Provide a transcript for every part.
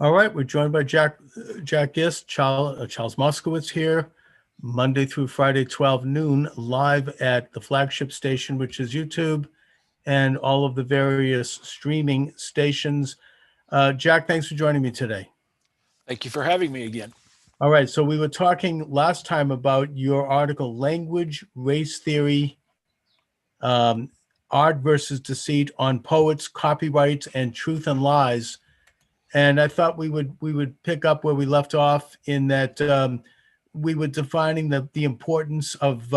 All right, we're joined by Jack Gist, Charles Moscowitz here, Monday through Friday, 12 noon, live at the flagship station, which is YouTube, and all of the various streaming stations. Jack, thanks for joining me today. Thank you for having me again. All right, so we were talking last time about your article, Language, Race Theory, Art versus Deceit on Poets, Copyright, and Truth and Lies. And I thought we would pick up where we left off in that we were defining the importance of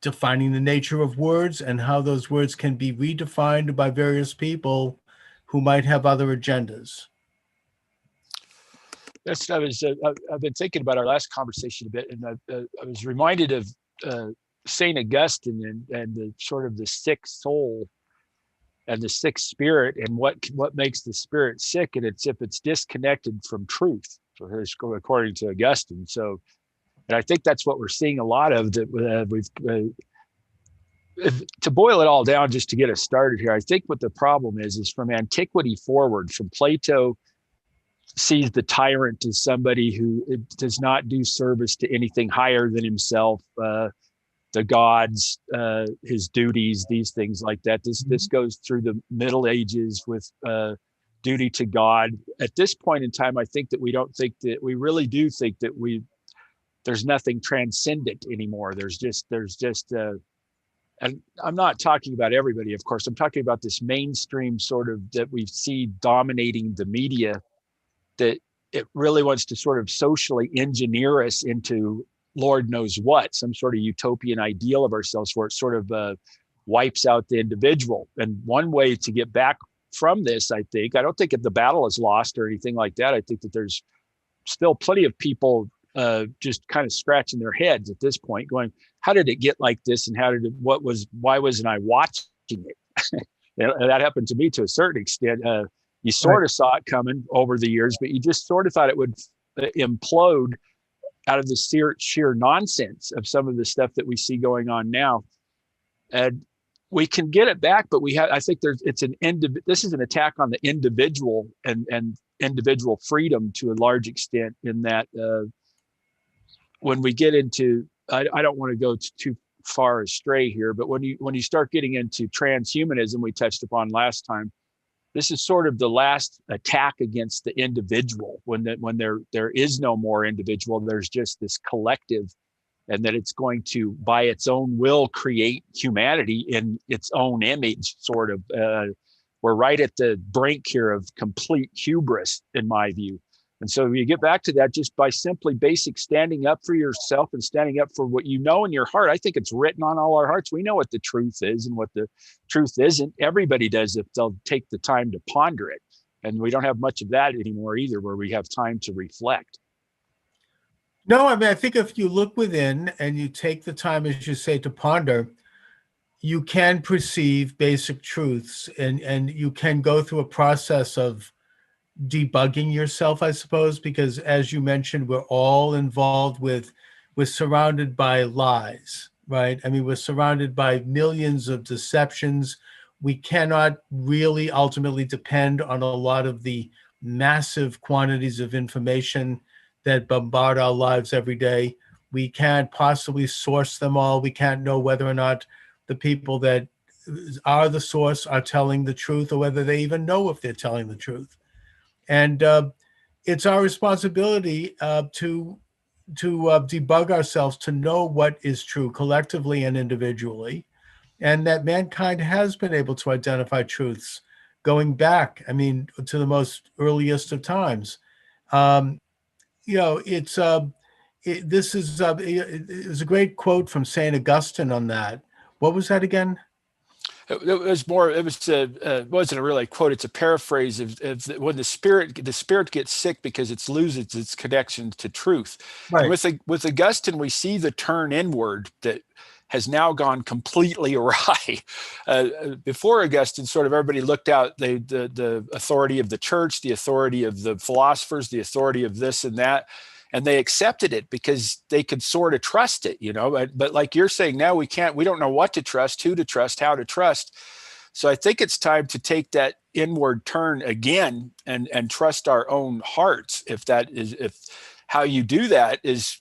defining the nature of words and how those words can be redefined by various people who might have other agendas. I've been thinking about our last conversation a bit, and I was reminded of Saint Augustine and the sort of the sick soul and the sick spirit, and what makes the spirit sick, and it's if it's disconnected from truth, according to Augustine. So, and I think that's what we're seeing a lot of. That to boil it all down, just to get us started here, I think what the problem is from antiquity forward, from Plato sees the tyrant as somebody who does not do service to anything higher than himself. The gods, his duties, these things like that. This goes through the Middle Ages with duty to God. At this point in time, I think that we really do think that there's nothing transcendent anymore. There's just, and I'm not talking about everybody, of course. I'm talking about this mainstream sort of that we see dominating the media, that it really wants to sort of socially engineer us into Lord knows what, some sort of utopian ideal of ourselves where it sort of wipes out the individual. And one way to get back from this, I don't think if the battle is lost or anything like that. I think that there's still plenty of people just kind of scratching their heads at this point going, how did it get like this? And why wasn't I watching it? And that happened to me to a certain extent. You sort of saw it coming over the years, but you just sort of thought it would implode out of the sheer nonsense of some of the stuff that we see going on now. And we can get it back, but I think this is an attack on the individual and individual freedom to a large extent, in that when we get into, I don't want to go too far astray here, but when you start getting into transhumanism, we touched upon last time, this is sort of the last attack against the individual, when there is no more individual, there's just this collective, and that it's going to, by its own will, create humanity in its own image, sort of. We're right at the brink here of complete hubris, in my view. And so you get back to that just by simply basic standing up for yourself and standing up for what you know in your heart. I think it's written on all our hearts. We know what the truth is and what the truth isn't. Everybody does if they'll take the time to ponder it. And we don't have much of that anymore either, where we have time to reflect. No, I mean, I think if you look within and you take the time, as you say, to ponder, you can perceive basic truths, and you can go through a process of debugging yourself, I suppose, because as you mentioned, we're all involved we're surrounded by lies, right? I mean, we're surrounded by millions of deceptions. We cannot really ultimately depend on a lot of the massive quantities of information that bombard our lives every day. We can't possibly source them all. We can't know whether or not the people that are the source are telling the truth, or whether they even know if they're telling the truth. And it's our responsibility to debug ourselves, to know what is true collectively and individually, and that mankind has been able to identify truths going back, I mean, to the most earliest of times. It's a great quote from Saint Augustine on that. What was that again? It wasn't a really quote. It's a paraphrase of when the spirit gets sick because it loses its connection to truth. Right. With Augustine, we see the turn inward that has now gone completely awry. Before Augustine, sort of everybody looked out the authority of the church, the authority of the philosophers, the authority of this and that. And they accepted it because they could sort of trust it, but like you're saying, now we don't know what to trust, who to trust, how to trust. So I think it's time to take that inward turn again and trust our own hearts. If how you do that is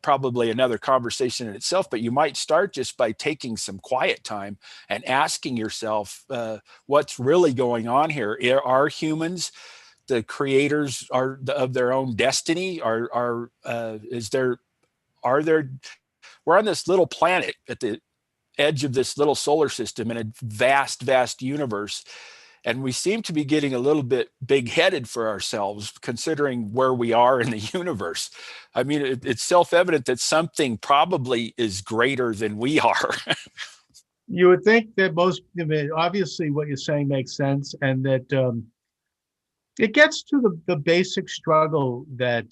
probably another conversation in itself, but you might start just by taking some quiet time and asking yourself, what's really going on here? Are humans the creators of their own destiny? Are there, we're on this little planet at the edge of this little solar system in a vast, vast universe. And we seem to be getting a little bit big-headed for ourselves, considering where we are in the universe. I mean, it's self-evident that something probably is greater than we are. You would think that obviously what you're saying makes sense, and that it gets to the basic struggle that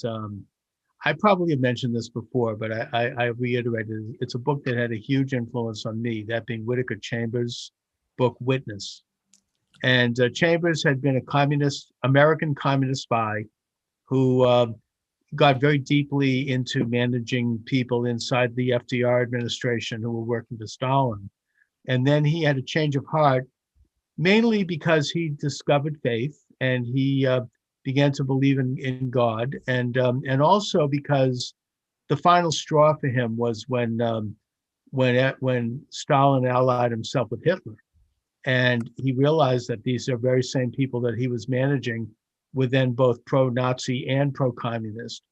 I probably have mentioned this before, but I reiterated. It's a book that had a huge influence on me, that being Whittaker Chambers' book, Witness. And Chambers had been a American communist spy who got very deeply into managing people inside the FDR administration who were working for Stalin. And then he had a change of heart, mainly because he discovered faith and he began to believe in God, and also because the final straw for him was when Stalin allied himself with Hitler. And he realized that these are very same people that he was managing were then both pro-Nazi and pro-communist.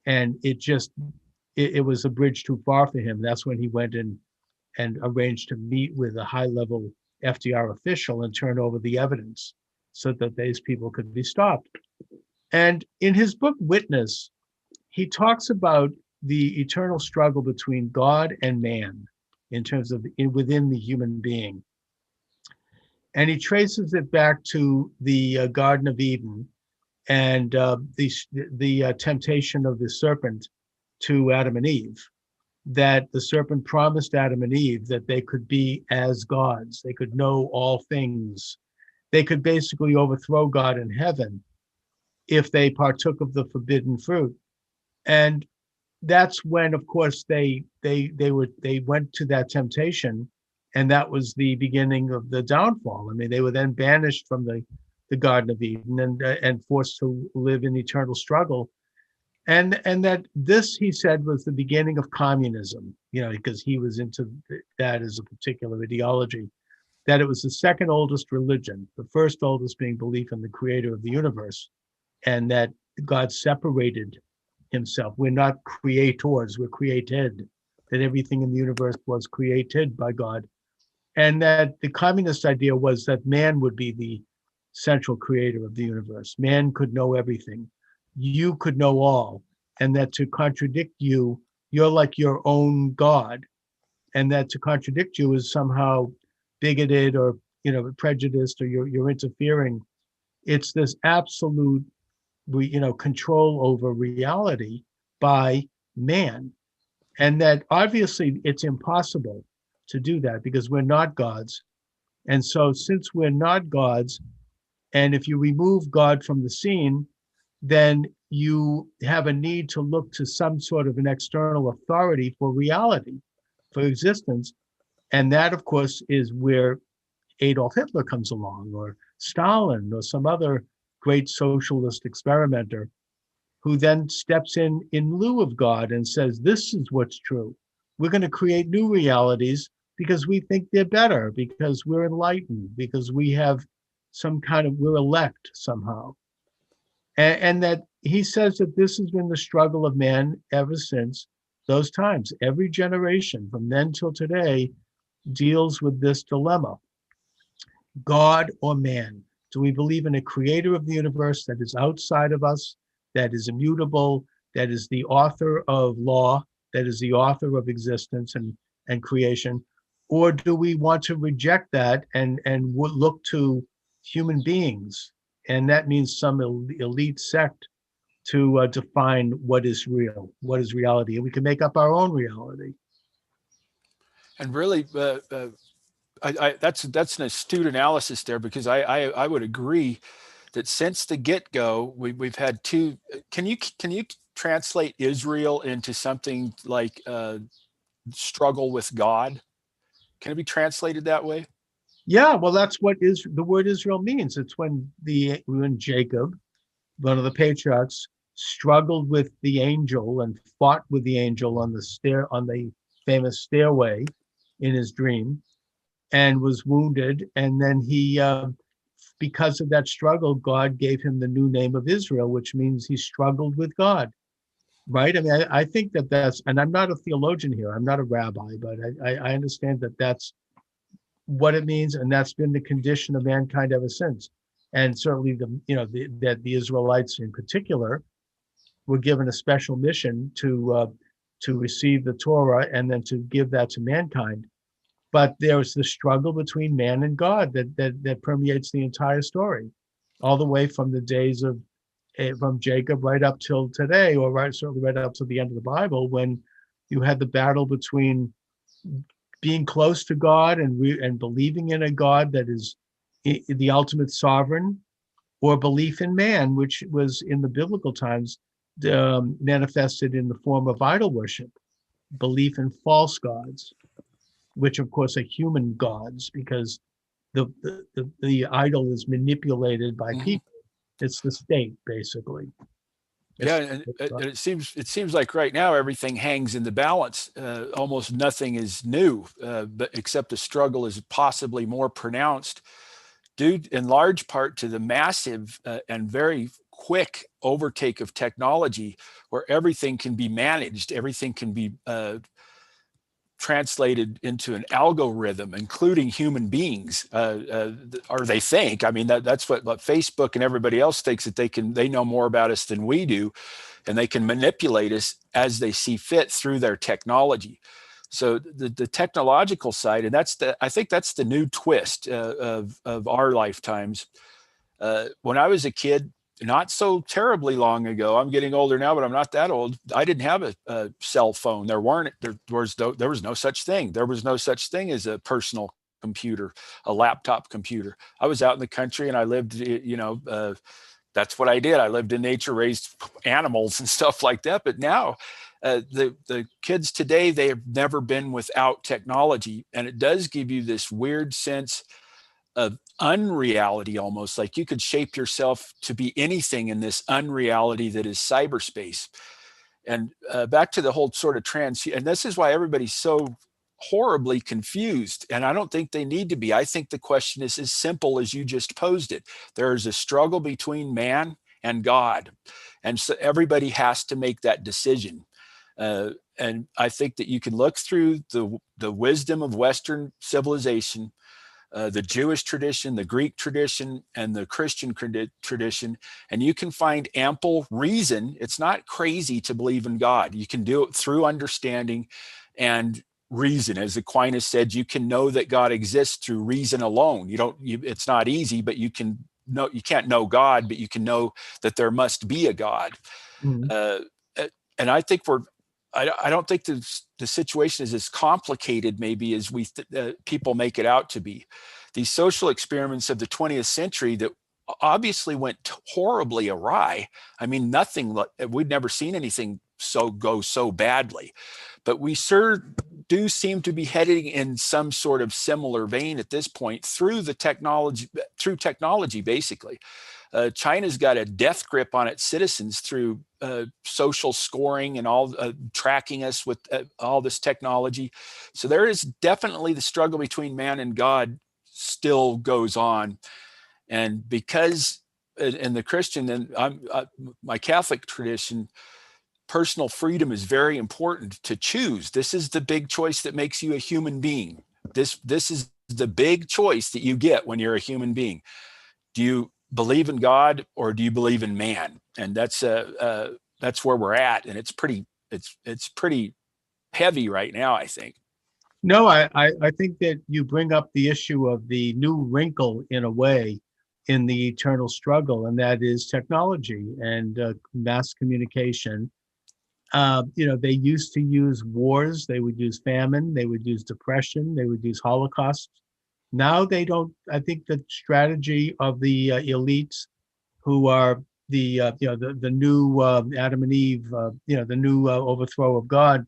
And it was a bridge too far for him. That's when he went in and arranged to meet with a high-level FDR official and turn over the evidence so that these people could be stopped. And in his book, Witness, he talks about the eternal struggle between God and man in terms of within the human being. And he traces it back to the Garden of Eden and the temptation of the serpent to Adam and Eve, that the serpent promised Adam and Eve that they could be as gods. They could know all things. They could basically overthrow God in heaven if they partook of the forbidden fruit. And that's when, of course, they went to that temptation, and that was the beginning of the downfall. I mean, they were then banished from the Garden of Eden and forced to live in eternal struggle. And that this, he said, was the beginning of communism, because he was into that as a particular ideology, that it was the second oldest religion, the first oldest being belief in the creator of the universe, and that God separated himself. We're not creators, we're created, that everything in the universe was created by God. And that the communist idea was that man would be the central creator of the universe. Man could know everything. You could know all. And that to contradict you, you're like your own God. And that to contradict you is somehow bigoted or prejudiced, or you're interfering. It's this absolute control over reality by man. And that obviously it's impossible to do that because we're not gods. And so since we're not gods, and if you remove God from the scene, then you have a need to look to some sort of an external authority for reality, for existence. And that, of course, is where Adolf Hitler comes along, or Stalin, or some other great socialist experimenter who then steps in lieu of God and says, this is what's true. We're going to create new realities because we think they're better, because we're enlightened, because we have we're elect somehow. And that he says that this has been the struggle of man ever since those times. Every generation from then till today deals with this dilemma. God or man? Do we believe in a creator of the universe that is outside of us, that is immutable, that is the author of law, that is the author of existence and creation? Or do we want to reject that and look to human beings? And that means some elite sect to define what is real, what is reality. And we can make up our own reality. And really, that's an astute analysis there, because I would agree that since the get-go, we've had two. Can you translate Israel into something like struggle with God? Can it be translated that way? Yeah, well, that's what is the word Israel means. It's when Jacob, one of the patriarchs, struggled with the angel and fought with the angel on the famous stairway in his dream, and was wounded. And then because of that struggle, God gave him the new name of Israel, which means he struggled with God. Right? I mean, I think that's, and I'm not a theologian here. I'm not a rabbi, but I understand that that's what it means, and that's been the condition of mankind ever since. And certainly, that the Israelites in particular were given a special mission to receive the Torah and then to give that to mankind. But there's the struggle between man and God that permeates the entire story, all the way from the days of from Jacob right up till today, or certainly right up to the end of the Bible, when you had the battle between being close to God and believing in a God that is the ultimate sovereign, or belief in man, which was in the biblical times manifested in the form of idol worship, belief in false gods, which of course are human gods, because the idol is manipulated by Mhm. people. It's the state, basically. Yeah, It's, and it's it seems like right now everything hangs in the balance. Almost nothing is new, but except the struggle is possibly more pronounced, due in large part to the massive and very quick overtake of technology, where everything can be managed, everything can be translated into an algorithm, including human beings, or they think. I mean, that's what Facebook and everybody else thinks, that they know more about us than we do, and they can manipulate us as they see fit through their technology. So the technological side, and I think that's the new twist of our lifetimes. When I was a kid, not so terribly long ago, I'm getting older now, but I'm not that old. I didn't have a cell phone. There was no such thing. There was no such thing as a personal computer, a laptop computer. I was out in the country and I lived, that's what I did. I lived in nature, raised animals and stuff like that. But now, the kids today, they have never been without technology, and it does give you this weird sense of unreality, almost like you could shape yourself to be anything in this unreality that is cyberspace. And back to the whole sort of and this is why everybody's so horribly confused. And I don't think they need to be. I think the question is as simple as you just posed it. There is a struggle between man and God. And so everybody has to make that decision. And I think that you can look through the wisdom of Western civilization, the Jewish tradition, the Greek tradition, and the Christian tradition, and you can find ample reason. It's not crazy to believe in God. You can do it through understanding and reason. As Aquinas said, you can know that God exists through reason alone. It's not easy, but you can't know God, but you can know that there must be a God. Mhm. Uh, and I think I don't think the situation is as complicated maybe as people make it out to be. These social experiments of the 20th century that obviously went horribly awry. I mean, we'd never seen anything go so badly, but we do seem to be heading in some sort of similar vein at this point through technology, basically. China's got a death grip on its citizens through social scoring and all tracking us with all this technology. So there is definitely the struggle between man and God still goes on. And because in the Christian and my Catholic tradition, personal freedom is very important to choose. This is the big choice that makes you a human being. This is the big choice that you get when you're a human being. Do you believe in God or do you believe in man? And that's where we're at, and it's pretty heavy right now, I think. No, I think that you bring up the issue of the new wrinkle in a way in the eternal struggle, and that is technology and mass communication. They used to use wars, they would use famine, they would use depression, they would use Holocaust. Now they don't. I think the strategy of the elites, who are the new Adam and Eve, the new overthrow of God,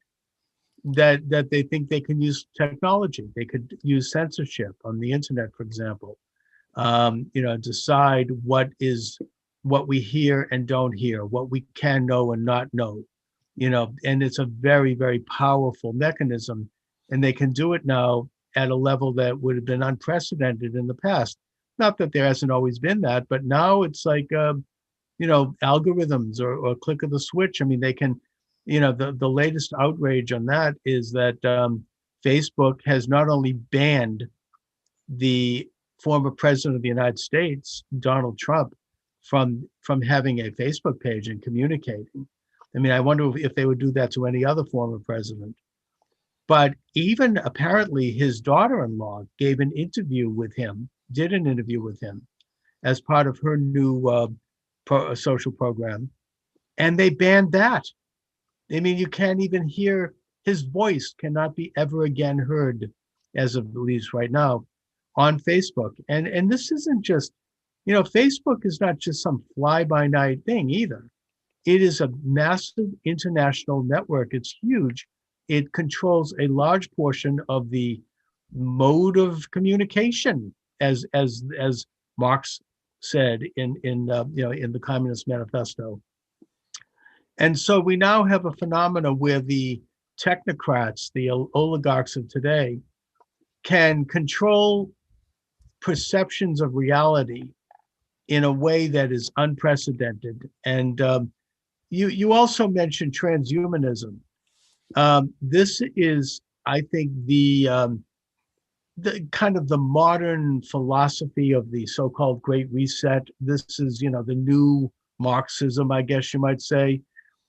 that they think they can use technology. They could use censorship on the internet, for example. Decide what we hear and don't hear, what we can know and not know. And it's a very, very powerful mechanism, and they can do it now at a level that would have been unprecedented in the past. Not that there hasn't always been that, but now it's like algorithms or click of the switch. I mean, they can, the latest outrage on that is that Facebook has not only banned the former president of the United States, Donald Trump, from having a Facebook page and communicating. I mean, I wonder if they would do that to any other former president. But even apparently his daughter-in-law did an interview with him as part of her new social program, and they banned that. I mean, you can't even hear his voice, cannot be ever again heard, as of at least right now, on Facebook. And this isn't just, Facebook is not just some fly-by-night thing either. It is a massive international network. It's huge. It controls a large portion of the mode of communication, as Marx said in the Communist Manifesto. And so we now have a phenomena where the technocrats, the oligarchs of today, can control perceptions of reality in a way that is unprecedented. And you also mentioned transhumanism. This is, I think, the kind of the modern philosophy of the so-called Great Reset. This is, the new Marxism, I guess you might say,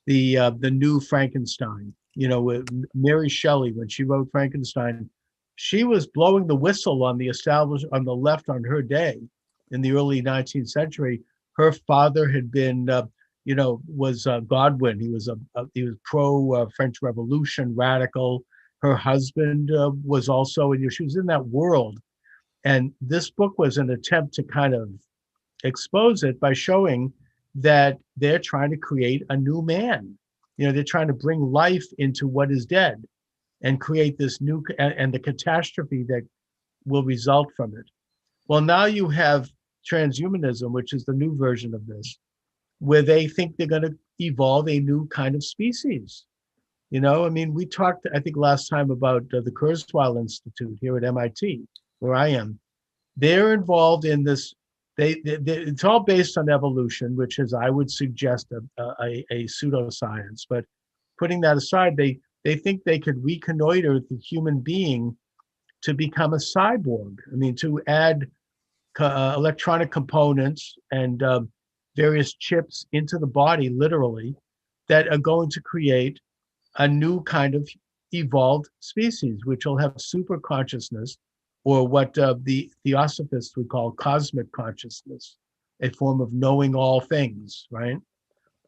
the new Frankenstein. With Mary Shelley, when she wrote Frankenstein, she was blowing the whistle on the left on her day in the early 19th century. Her father had been, was Godwin. He was pro French Revolution, radical. Her husband was also, and she was in that world. And this book was an attempt to kind of expose it by showing that they're trying to create a new man. They're trying to bring life into what is dead and create this new, and the catastrophe that will result from it. Well, now you have transhumanism, which is the new version of this, where they think they're going to evolve a new kind of species. I mean, we talked, I think, last time about the Kurzweil Institute here at MIT, where I am. They're involved in this. It's all based on evolution, which is, I would suggest, a pseudoscience. But putting that aside, they think they could reconnoiter the human being to become a cyborg. I mean, to add electronic components and various chips into the body, literally, that are going to create a new kind of evolved species, which will have super consciousness, or what the Theosophists would call cosmic consciousness, a form of knowing all things, right?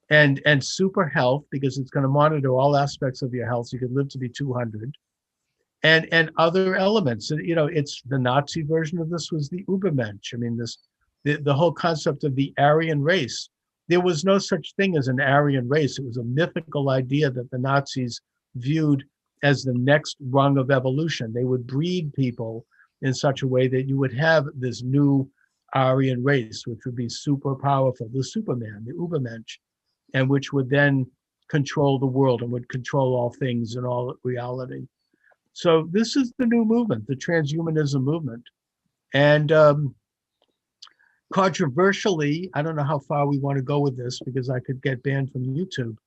And super health, because it's going to monitor all aspects of your health. So you can live to be 200, and other elements. It's the Nazi version of this was the Übermensch. I mean, the whole concept of the Aryan race. There was no such thing as an Aryan race. It was a mythical idea that the Nazis viewed as the next rung of evolution. They would breed people in such a way that you would have this new Aryan race, which would be super powerful, the Superman, the Übermensch, and which would then control the world and would control all things and all reality. So this is the new movement, the transhumanism movement. And controversially, I don't know how far we want to go with this because I could get banned from YouTube,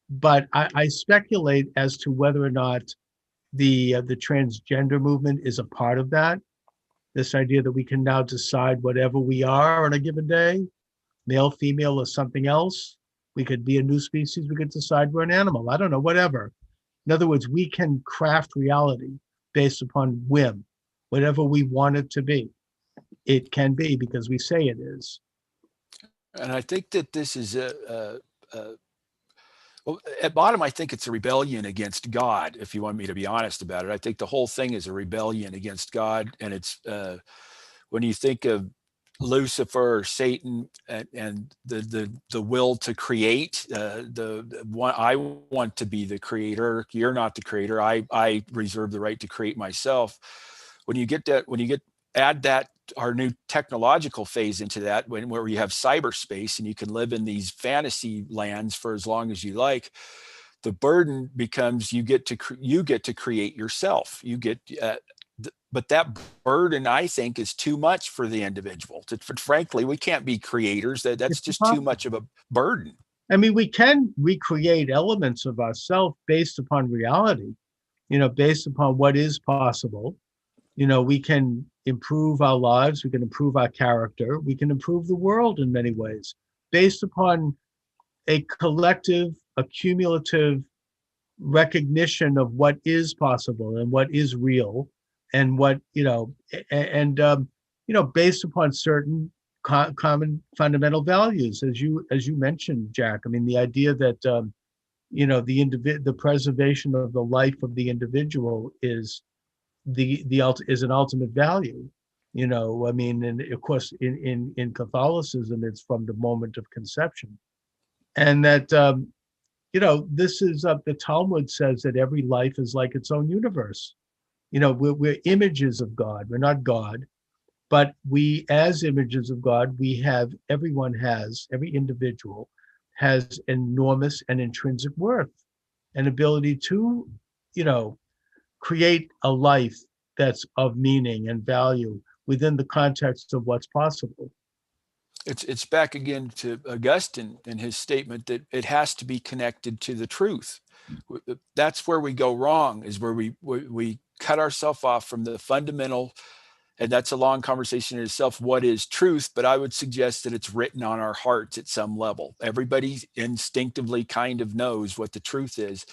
but I speculate as to whether or not the transgender movement is a part of that. This idea that we can now decide whatever we are on a given day, male, female, or something else. We could be a new species. We could decide we're an animal. I don't know, whatever. In other words, we can craft reality based upon whim, whatever we want it to be. It can be because we say it is. And I think that this is well, at bottom, I think it's a rebellion against God, if you want me to be honest about it. I think the whole thing is a rebellion against God. And it's when you think of Lucifer or Satan and the will to create. The one, I want to be the creator. You're not the creator. I reserve the right to create myself. When you get add that, our new technological phase into that, where you have cyberspace and you can live in these fantasy lands for as long as you like, the burden becomes you get to create yourself. You get but that burden, I think, is too much for the individual. Frankly, we can't be creators. That's just too much of a burden. I mean, we can recreate elements of ourselves based upon reality, based upon what is possible. We can improve our lives, we can improve our character, we can improve the world in many ways, based upon a collective, accumulative recognition of what is possible and what is real, and what based upon certain common fundamental values, as you mentioned, Jack. I mean, the idea that the preservation of the life of the individual is is an ultimate value. I mean, and of course in Catholicism it's from the moment of conception, and that this is the Talmud says that every life is like its own universe. We're images of God. We're not God, but we, as images of God, every individual has enormous and intrinsic worth and ability to, create a life that's of meaning and value within the context of what's possible. It's back again to Augustine and his statement that it has to be connected to the truth. That's where we go wrong, is where we cut ourselves off from the fundamental, and that's a long conversation in itself, what is truth. But I would suggest that it's written on our hearts at some level. Everybody instinctively kind of knows what the truth is,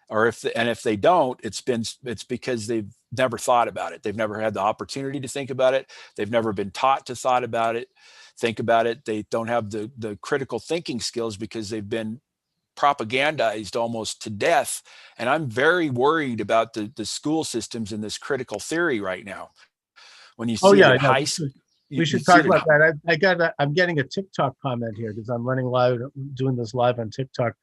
or if they don't, it's because they've never thought about it. They've never had the opportunity to think about it. They've never been taught to think about it. They don't have the critical thinking skills because they've been propagandized almost to death. And I'm very worried about the school systems in this critical theory right now. When you see high school, we should talk about that. I'm getting a TikTok comment here because I'm running live, doing this live on TikTok,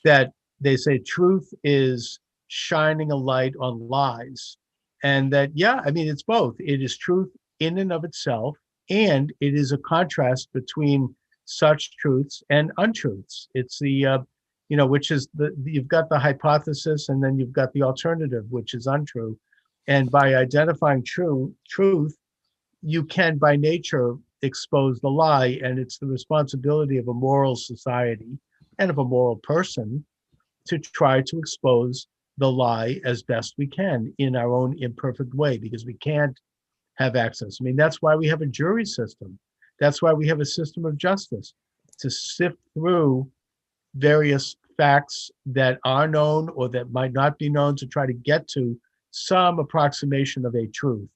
that they say truth is shining a light on lies. And that, I mean, it's both. It is truth in and of itself, and it is a contrast between such truths and untruths. It's the which is you've got the hypothesis, and then you've got the alternative, which is untrue. And by identifying truth, you can by nature expose the lie. And it's the responsibility of a moral society and of a moral person to try to expose the lie as best we can in our own imperfect way, because we can't have access. I mean, that's why we have a jury system. That's why we have a system of justice, to sift through various facts that are known or that might not be known, to try to get to some approximation of a truth.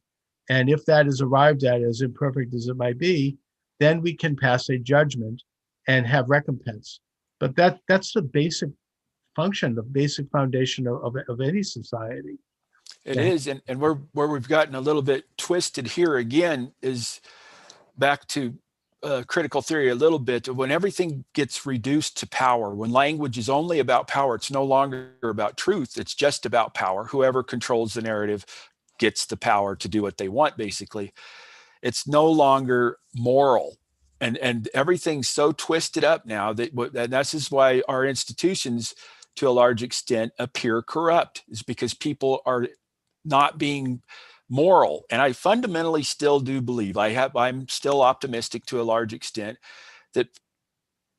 And if that is arrived at, as imperfect as it might be, then we can pass a judgment and have recompense. But that's the basic function, the basic foundation of any society. It is. And where we've gotten a little bit twisted here again is back to critical theory a little bit. When everything gets reduced to power, when language is only about power, it's no longer about truth. It's just about power. Whoever controls the narrative gets the power to do what they want, basically. It's no longer moral. And everything's so twisted up now and this is why our institutions, to a large extent, appear corrupt, is because people are not being moral. And I fundamentally still do believe, I'm still optimistic to a large extent, that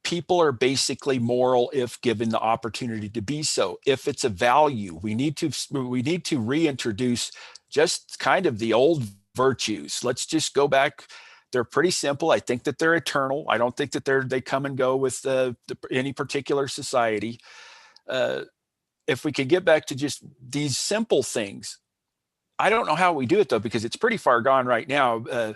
people are basically moral if given the opportunity to be so. If it's a value, we need to reintroduce just kind of the old virtues. Let's just go back. They're pretty simple. I think that they're eternal. I don't think that they come and go with any particular society. If we could get back to just these simple things, I don't know how we do it though, because it's pretty far gone right now.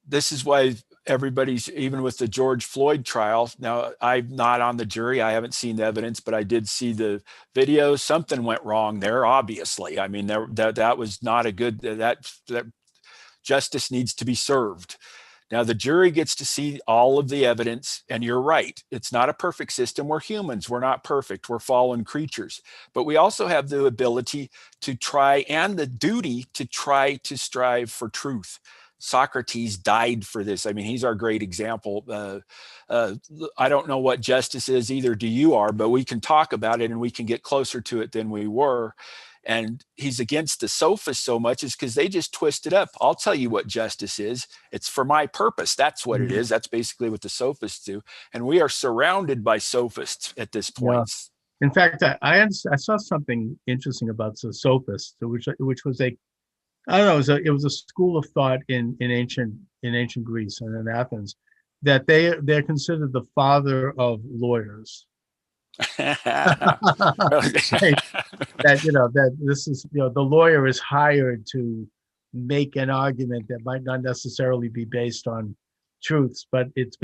This is why everybody's, even with the George Floyd trial. Now, I'm not on the jury. I haven't seen the evidence, but I did see the video. Something went wrong there, obviously. I mean, that was not a good, that justice needs to be served. Now, the jury gets to see all of the evidence, and you're right. It's not a perfect system. We're humans. We're not perfect. We're fallen creatures. But we also have the ability to try and the duty to try to strive for truth. Socrates died for this. I mean, he's our great example. I don't know what justice is, either do you are, but we can talk about it and we can get closer to it than we were. And he's against the sophists so much is because they just twist it up. I'll tell you what justice is. It's for my purpose. That's what it is. That's basically what the sophists do. And we are surrounded by sophists at this point. Yeah. In fact, I saw something interesting about the sophists, which was I don't know, it was a school of thought in ancient Greece and in Athens, that they're considered the father of lawyers. that this is, the lawyer is hired to make an argument that might not necessarily be based on truths, but it's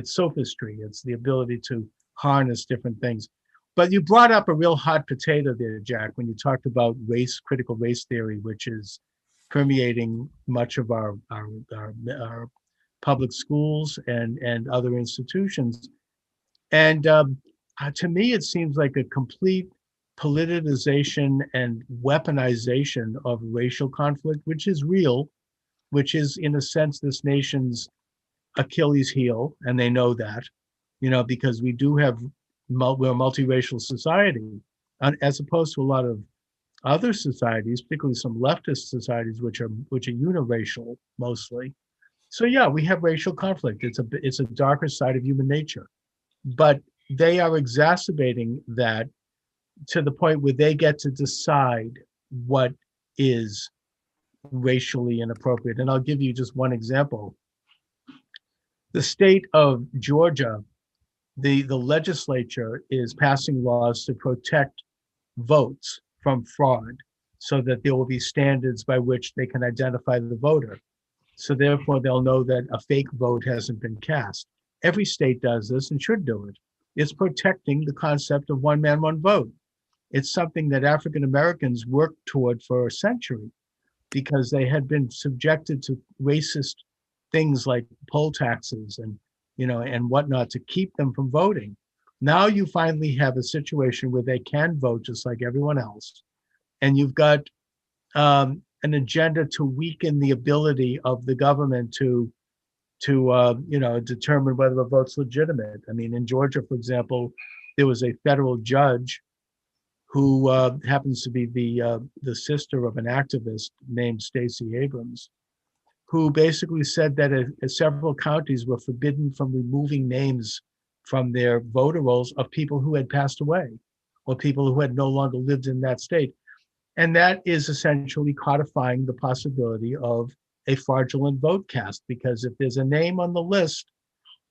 sophistry. It's the ability to harness different things. But you brought up a real hot potato there, Jack, when you talked about critical race theory, which is permeating much of our public schools and other institutions. And to me, it seems like a complete politicization and weaponization of racial conflict, which is real, which is, in a sense, this nation's Achilles heel, and they know that, because we do have we're a multiracial society, as opposed to a lot of other societies, particularly some leftist societies, which are uniracial mostly. So yeah, we have racial conflict. It's a darker side of human nature, but they are exacerbating that to the point where they get to decide what is racially inappropriate. And I'll give you just one example. The state of Georgia, the legislature is passing laws to protect votes from fraud so that there will be standards by which they can identify the voter. So therefore, they'll know that a fake vote hasn't been cast. Every state does this and should do it. It's protecting the concept of one man, one vote. It's something that African Americans worked toward for a century because they had been subjected to racist things like poll taxes and whatnot to keep them from voting. Now you finally have a situation where they can vote just like everyone else, and you've got an agenda to weaken the ability of the government to determine whether a vote's legitimate. I mean, in Georgia, for example, there was a federal judge who happens to be the sister of an activist named Stacey Abrams, who basically said that several counties were forbidden from removing names from their voter rolls of people who had passed away or people who had no longer lived in that state. And that is essentially codifying the possibility of a fraudulent vote cast, because if there's a name on the list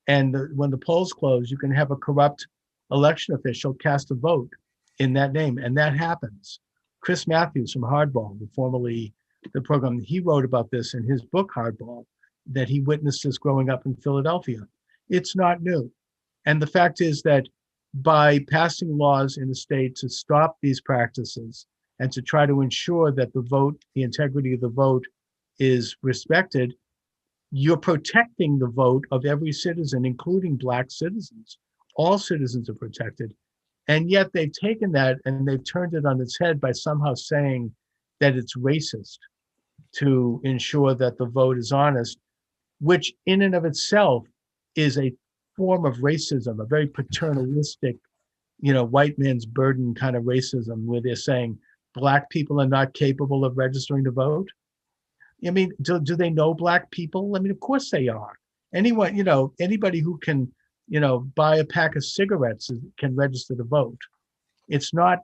and when the polls close, you can have a corrupt election official cast a vote in that name. And that happens. Chris Matthews from Hardball, formerly the program, he wrote about this in his book, Hardball, that he witnessed this growing up in Philadelphia. It's not new. And the fact is that by passing laws in the state to stop these practices and to try to ensure that the integrity of the vote is respected, you're protecting the vote of every citizen, including Black citizens. All citizens are protected. And yet they've taken that and they've turned it on its head by somehow saying that it's racist to ensure that the vote is honest, which in and of itself is a form of racism, a very paternalistic, white man's burden kind of racism, where they're saying Black people are not capable of registering to vote. I mean, do they know Black people? I mean, of course they are. Anybody who can, buy a pack of cigarettes can register to vote. It's not,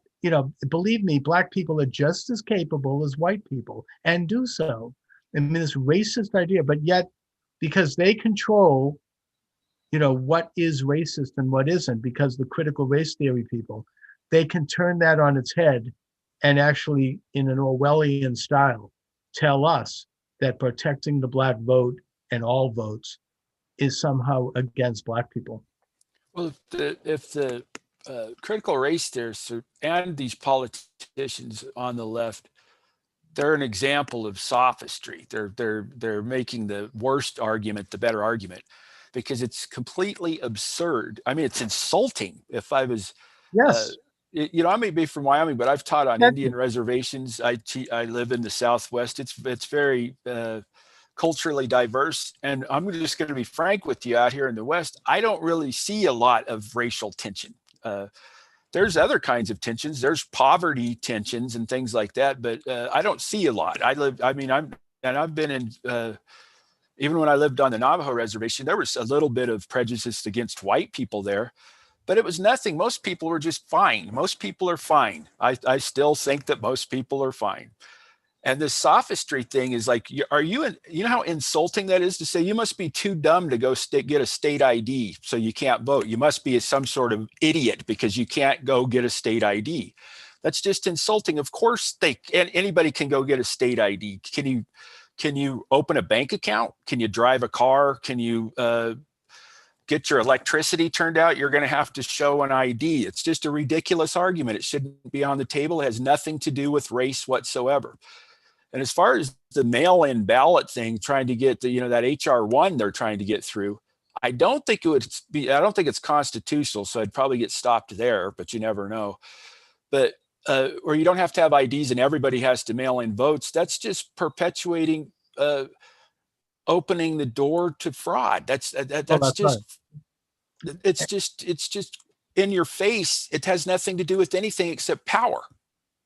believe me, Black people are just as capable as white people and do so. I mean, this racist idea, but yet because they control, what is racist and what isn't, because the critical race theory people, they can turn that on its head and actually, in an Orwellian style, tell us that protecting the Black vote and all votes is somehow against Black people. Well, if the critical race theorists and these politicians on the left they're an example of sophistry. They're making the worst argument the better argument, because it's completely absurd. I mean, it's insulting. If I was, Yes. I may be from Wyoming, but I've taught on That's Indian reservations. I live in the Southwest. It's very culturally diverse, and I'm just going to be frank with you. Out here in the West, I don't really see a lot of racial tension. There's other kinds of tensions. There's poverty tensions and things like that, but I don't see a lot. I've been in. Even when I lived on the Navajo reservation, there was a little bit of prejudice against white people there, but it was nothing. Most people were just fine. Most people are fine. I still think that most people are fine. And this sophistry thing is like, you know how insulting that is to say you must be too dumb to go get a state ID so you can't vote. You must be some sort of idiot because you can't go get a state ID. That's just insulting. Of course, anybody can go get a state ID. Can you open a bank account? Can you drive a car? Can you get your electricity turned out? You're going to have to show an ID. It's just a ridiculous argument. It shouldn't be on the table. It has nothing to do with race whatsoever. And as far as the mail-in ballot thing, trying to get that HR1 they're trying to get through, I don't think it's constitutional, so I'd probably get stopped there, but you never know. But or you don't have to have IDs and everybody has to mail in votes. That's just perpetuating, opening the door to fraud. That's just right. It's just in your face. It has nothing to do with anything except power.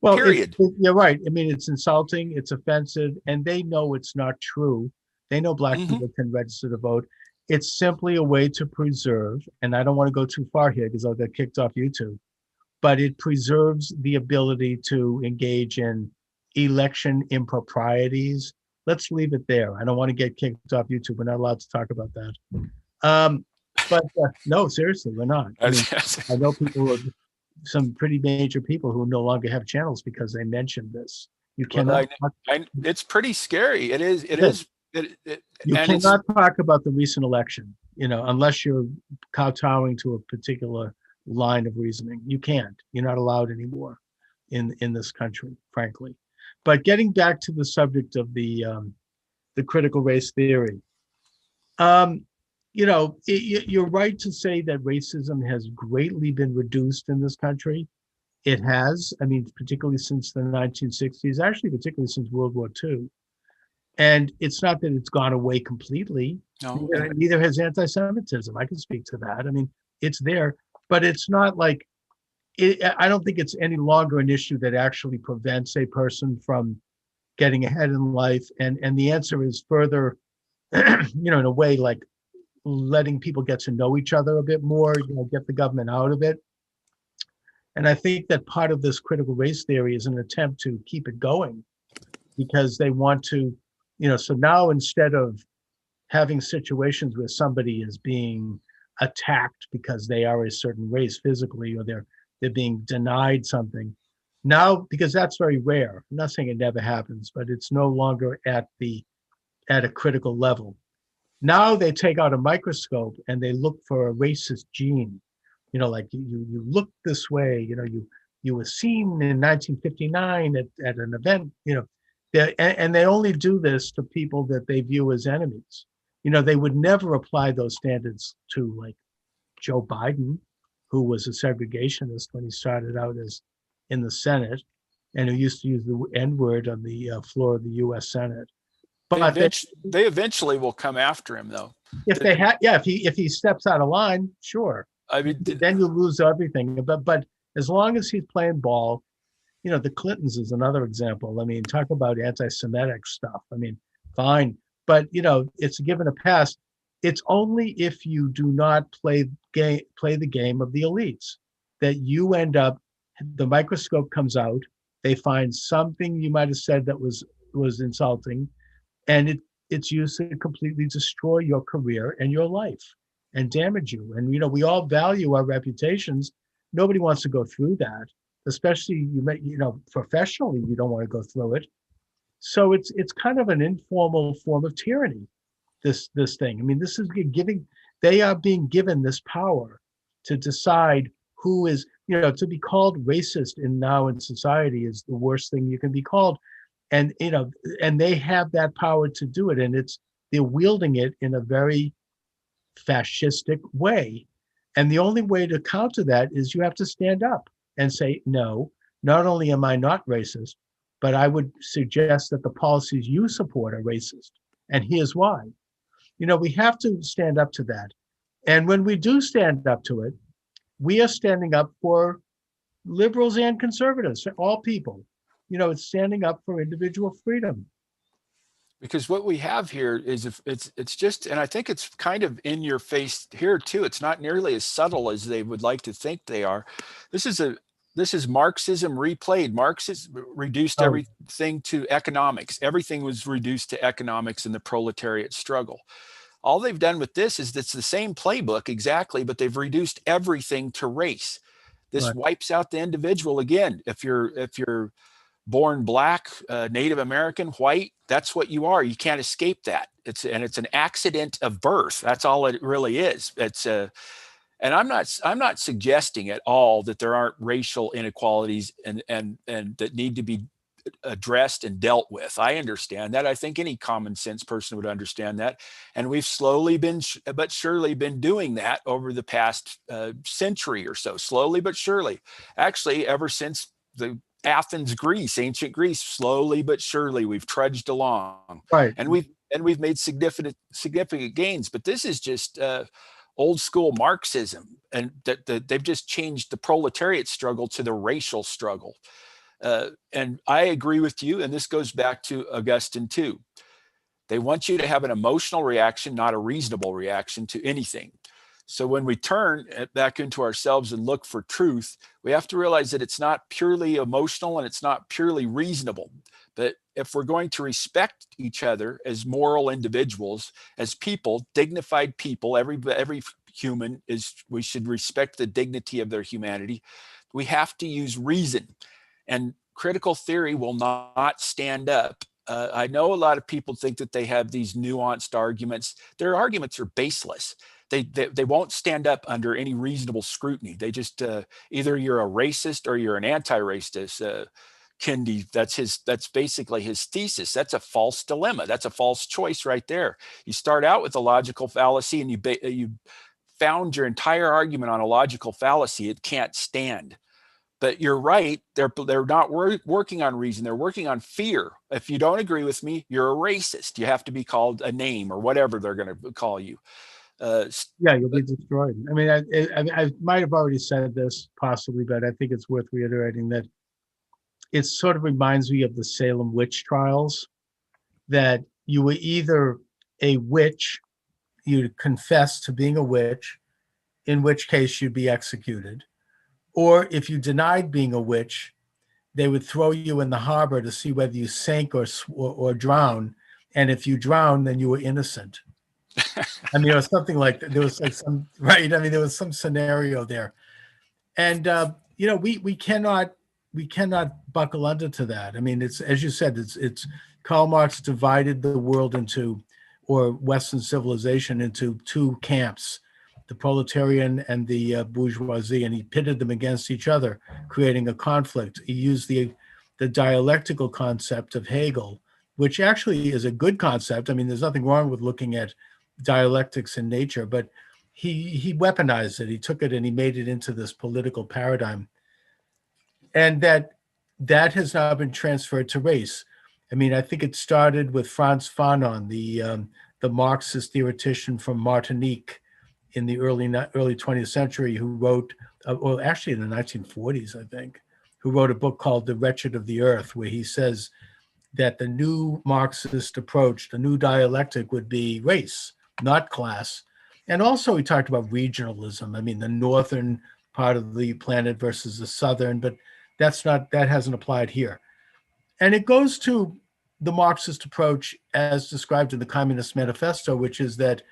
Well, period. You're right. I mean, it's insulting, it's offensive, and they know it's not true. They know Black people can register to vote. It's simply a way to preserve, and I don't want to go too far here because I'll get kicked off YouTube, but it preserves the ability to engage in election improprieties. Let's leave it there. I don't want to get kicked off YouTube. We're not allowed to talk about that. But no, seriously, we're not. I mean, I know some pretty major people who no longer have channels because they mentioned this. You cannot. It's pretty scary. It is. You cannot talk about the recent election, unless you're kowtowing to a particular line of reasoning. You can't. You're not allowed anymore in this country, frankly. But getting back to the subject of the critical race theory, you're right to say that racism has greatly been reduced in this country. It has, I mean, particularly since the 1960s, actually, particularly since World War II. And it's not that it's gone away completely. No. Neither has anti-Semitism. I can speak to that. I mean, it's there, but it's not like, I don't think it's any longer an issue that actually prevents a person from getting ahead in life. And the answer is further, in a way, like letting people get to know each other a bit more, get the government out of it. And I think that part of this critical race theory is an attempt to keep it going because they want to, so now instead of having situations where somebody is being attacked because they are a certain race physically, or they're being denied something, now, because that's very rare. I'm not saying it never happens, but it's no longer at a critical level. Now they take out a microscope and they look for a racist gene. Like you look this way, you were seen in 1959 at an event, and they only do this to people that they view as enemies. They would never apply those standards to like Joe Biden, who was a segregationist when he started out as in the Senate and who used to use the N-word on the floor of the U.S. Senate. But they eventually will come after him, though. If he steps out of line, sure. I mean, then you lose everything. But as long as he's playing ball, the Clintons is another example. I mean, talk about anti-Semitic stuff. I mean, fine, but it's given a pass. It's only if you do not play the game of the elites that you end up. The microscope comes out. They find something you might have said that was insulting, and it's used to completely destroy your career and your life and damage you. And we all value our reputations. Nobody wants to go through that, especially professionally. You don't want to go through it. So it's kind of an informal form of tyranny. This thing. I mean, this is giving. They are being given this power to decide who is. To be called racist now in society is the worst thing you can be called. And, and they have that power to do it. And they're wielding it in a very fascistic way. And the only way to counter that is you have to stand up and say, no, not only am I not racist, but I would suggest that the policies you support are racist. And here's why. We have to stand up to that. And when we do stand up to it, we are standing up for liberals and conservatives, all people. It's standing up for individual freedom. Because what we have here is, if it's just, and I think it's kind of in your face here too. It's not nearly as subtle as they would like to think they are. This is Marxism replayed. Marx has reduced everything to economics. Everything was reduced to economics in the proletariat struggle. All they've done with this is it's the same playbook exactly, but they've reduced everything to race. This wipes out the individual again. If you're born black, Native American, white, that's what you are. You can't escape that. It's an accident of birth. That's all it really is. And I'm not suggesting at all that there aren't racial inequalities and that need to be addressed and dealt with. I understand that. I think any common sense person would understand that. And we've slowly but surely been doing that over the past century or so, slowly but surely. Actually, ever since the Athens, Greece, ancient Greece, slowly but surely we've trudged along, right? And we've made significant gains. But this is just old school Marxism, and that they've just changed the proletariat struggle to the racial struggle. And I agree with you. And this goes back to Augustine too. They want you to have an emotional reaction, not a reasonable reaction to anything. So when we turn back into ourselves and look for truth, we have to realize that it's not purely emotional and it's not purely reasonable. But if we're going to respect each other as moral individuals, as people, dignified people, every human we should respect the dignity of their humanity. We have to use reason, and critical theory will not stand up. I know a lot of people think that they have these nuanced arguments. Their arguments are baseless. They won't stand up under any reasonable scrutiny. They just either you're a racist or you're an anti-racist. Kendi, that's basically his thesis. That's a false dilemma. That's a false choice right there. You start out with a logical fallacy and you found your entire argument on a logical fallacy. It can't stand. But you're right. They're not working on reason. They're working on fear. If you don't agree with me, you're a racist. You have to be called a name or whatever they're going to call you. You'll be destroyed. I mean, I might have already said this possibly, but I think it's worth reiterating that it sort of reminds me of the Salem witch trials, that you were either a witch, you'd confess to being a witch, in which case you'd be executed. Or if you denied being a witch, they would throw you in the harbor to see whether you sank or drown. And if you drowned, then you were innocent. I mean, it was something like that. There was like some, right? I mean, there was some scenario there. And, we cannot buckle under to that. I mean, it's, as you said, it's Karl Marx divided the world or Western civilization into two camps, the proletarian and the bourgeoisie, and he pitted them against each other, creating a conflict. He used the dialectical concept of Hegel, which actually is a good concept. I mean, there's nothing wrong with looking at dialectics in nature, but he weaponized it. He took it and he made it into this political paradigm. And that has now been transferred to race. I mean, I think it started with Frantz Fanon, the Marxist theoretician from Martinique in the early 20th century, who wrote, actually in the 1940s, I think, who wrote a book called The Wretched of the Earth, where he says that the new Marxist approach, the new dialectic, would be race, not class. And also he talked about regionalism. I mean, the northern part of the planet versus the southern, but that hasn't applied here. And it goes to the Marxist approach as described in the Communist Manifesto, which is that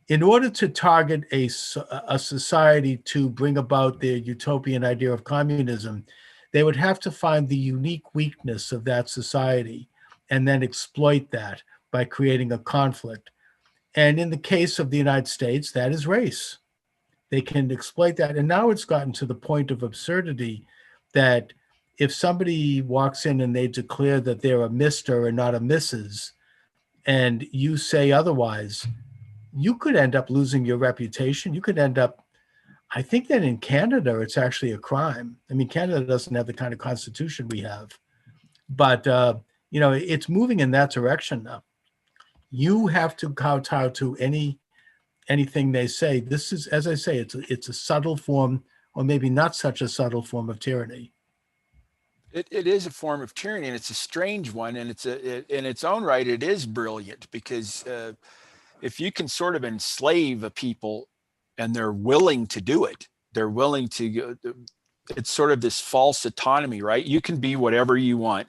in order to target a society to bring about their utopian idea of communism, they would have to find the unique weakness of that society and then exploit that by creating a conflict. And in the case of the United States, that is race. They can exploit that. And now it's gotten to the point of absurdity that if somebody walks in and they declare that they're a Mr. and not a Mrs., and you say otherwise, you could end up losing your reputation. You could end up, I think that in Canada, it's actually a crime. I mean, Canada doesn't have the kind of constitution we have, but, it's moving in that direction now. You have to kowtow to anything they say. This is, as I say, it's a subtle form, or maybe not such a subtle form of tyranny. It is a form of tyranny, and it's a strange one, and in its own right, it is brilliant, because if you can sort of enslave a people and they're willing to do it, it's sort of this false autonomy, right? You can be whatever you want.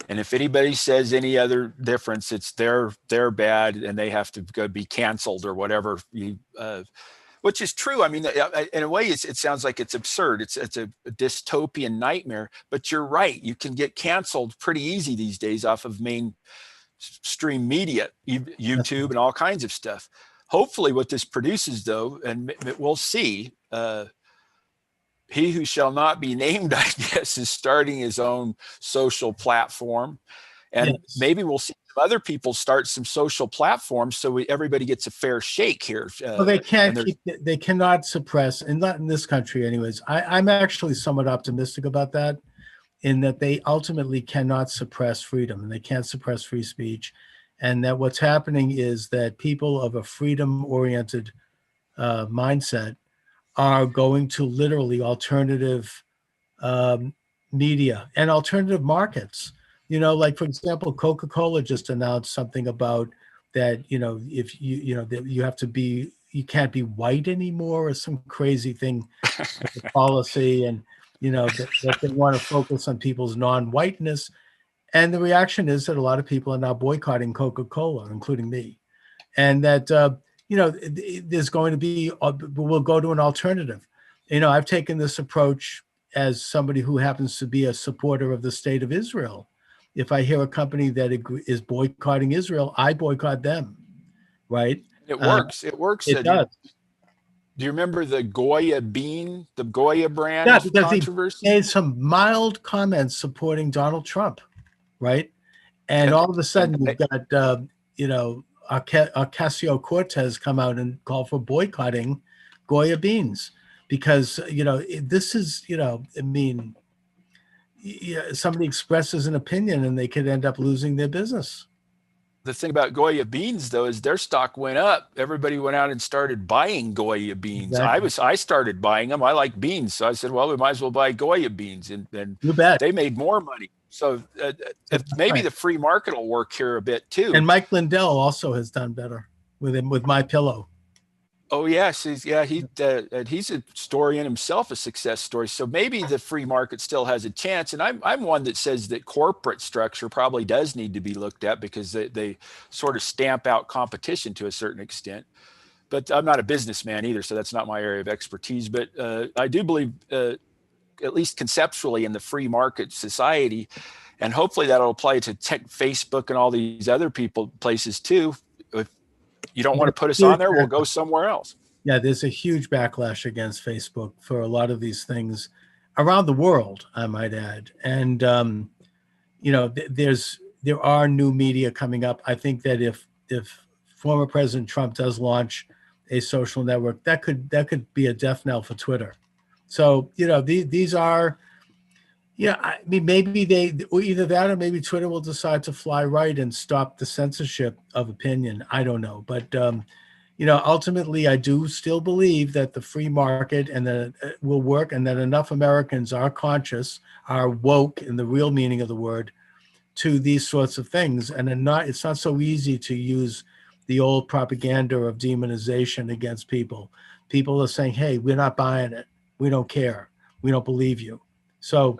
And if anybody says any other difference, it's they're bad and they have to go be canceled or whatever. Which is true. I mean, in a way, it sounds like it's absurd. It's a dystopian nightmare. But you're right. You can get canceled pretty easy these days off of mainstream media, YouTube, and all kinds of stuff. Hopefully, what this produces, though, and we'll see. He who shall not be named, I guess, is starting his own social platform. And maybe we'll see some other people start some social platforms so everybody gets a fair shake here. Well, they cannot suppress, and not in this country anyways. I'm actually somewhat optimistic about that, in that they ultimately cannot suppress freedom, and they can't suppress free speech. And that what's happening is that people of a freedom-oriented mindset are going to literally alternative media and alternative markets. Like, for example, Coca-Cola just announced something about that, if you can't be white anymore, or some crazy thing, like a policy, and, that they want to focus on people's non-whiteness. And the reaction is that a lot of people are now boycotting Coca-Cola, including me. And that, there's going to be, we'll go to an alternative. I've taken this approach as somebody who happens to be a supporter of the state of Israel. If I hear a company that is boycotting Israel, I boycott them, right? It works. It works. It does. Do you remember the Goya bean, the Goya brand controversy? He made some mild comments supporting Donald Trump, right? And all of a sudden, you've got, Ocasio-Cortez come out and call for boycotting Goya beans, because, this is, somebody expresses an opinion and they could end up losing their business. The thing about Goya beans, though, is their stock went up. Everybody went out and started buying Goya beans. Exactly. I started buying them. I like beans. So I said, well, we might as well buy Goya beans. And you bet. They made more money. So maybe the free market will work here a bit too. And Mike Lindell also has done better with My Pillow. Oh yes, he's a story in himself, a success story. So maybe the free market still has a chance. And I'm one that says that corporate structure probably does need to be looked at, because they sort of stamp out competition to a certain extent. But I'm not a businessman either, so that's not my area of expertise. But I do believe, at least conceptually, in the free market society, and hopefully that'll apply to Facebook and all these other places too. If you don't want to put us on there, we'll go somewhere else. Yeah, there's a huge backlash against Facebook for a lot of these things around the world, I might add. And there are new media coming up. I think that if former President Trump does launch a social network, that could be a death knell for Twitter. So, these are, I mean, maybe either that, or maybe Twitter will decide to fly right and stop the censorship of opinion. I don't know. But, ultimately, I do still believe that the free market and that it will work, and that enough Americans are conscious, are woke in the real meaning of the word, to these sorts of things. And it's not so easy to use the old propaganda of demonization against people. People are saying, hey, we're not buying it. We don't care. We don't believe you. So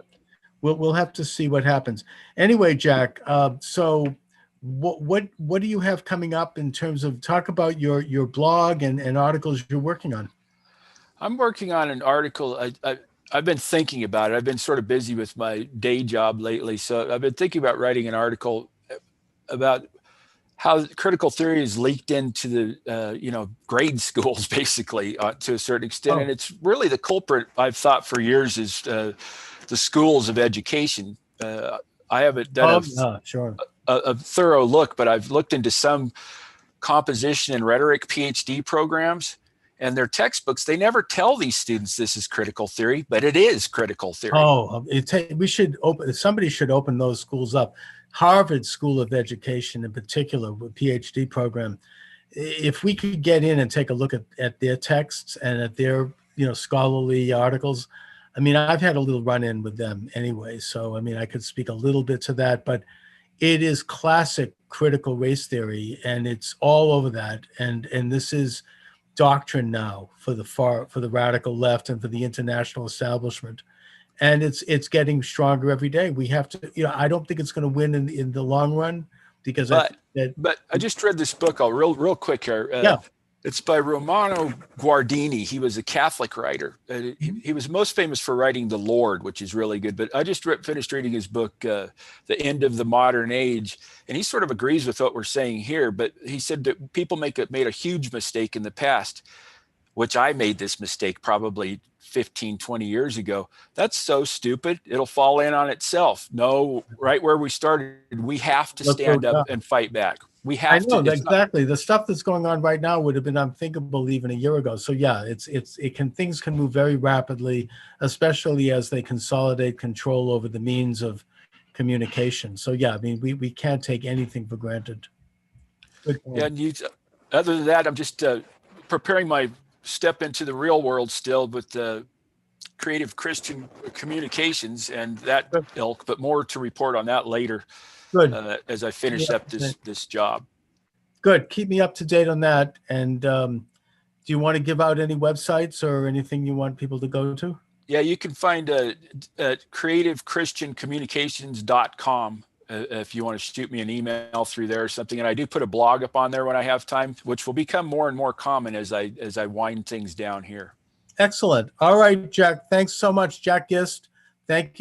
we'll have to see what happens. Anyway, Jack, so what do you have coming up in terms of, talk about your blog and articles you're working on? I'm working on an article. I've been thinking about it. I've been sort of busy with my day job lately. So I've been thinking about writing an article about how critical theory is leaked into the, grade schools, basically, to a certain extent. And it's really the culprit, I've thought for years, is the schools of education. I haven't done sure. a thorough look, but I've looked into some composition and rhetoric PhD programs, and their textbooks, they never tell these students this is critical theory, but it is critical theory. Oh, somebody should open those schools up. Harvard School of Education in particular, with PhD program, if we could get in and take a look at their texts and at their, scholarly articles. I mean, I've had a little run-in with them anyway, so I mean, I could speak a little bit to that, but it is classic critical race theory, and it's all over that. And this is doctrine now for the radical left and for the international establishment. And it's getting stronger every day. We have to, I don't think it's going to win in the long run, because but I just read this book real quick here. Yeah. It's by Romano Guardini. He was a Catholic writer. He was most famous for writing The Lord, which is really good. But I just finished reading his book, The End of the Modern Age. And he sort of agrees with what we're saying here. But he said that people made a huge mistake in the past, which I made this mistake probably 15, 20 years ago. That's so stupid. It'll fall in on itself. No, right where we started, we have to stand up and fight back. We have to. I know, exactly. The stuff that's going on right now would have been unthinkable even a year ago. So yeah, things can move very rapidly, especially as they consolidate control over the means of communication. So yeah, I mean, we can't take anything for granted. Yeah, and other than that, I'm just preparing my step into the real world still with the creative Christian communications and that ilk, but more to report on that later. Good. As I finish up this job. Good. Keep me up to date on that. And do you want to give out any websites or anything you want people to go to? Yeah, you can find at creativechristiancommunications.com if you want to shoot me an email through there or something. And I do put a blog up on there when I have time, which will become more and more common as I wind things down here. Excellent. All right, Jack. Thanks so much, Jack Gist. Thank you.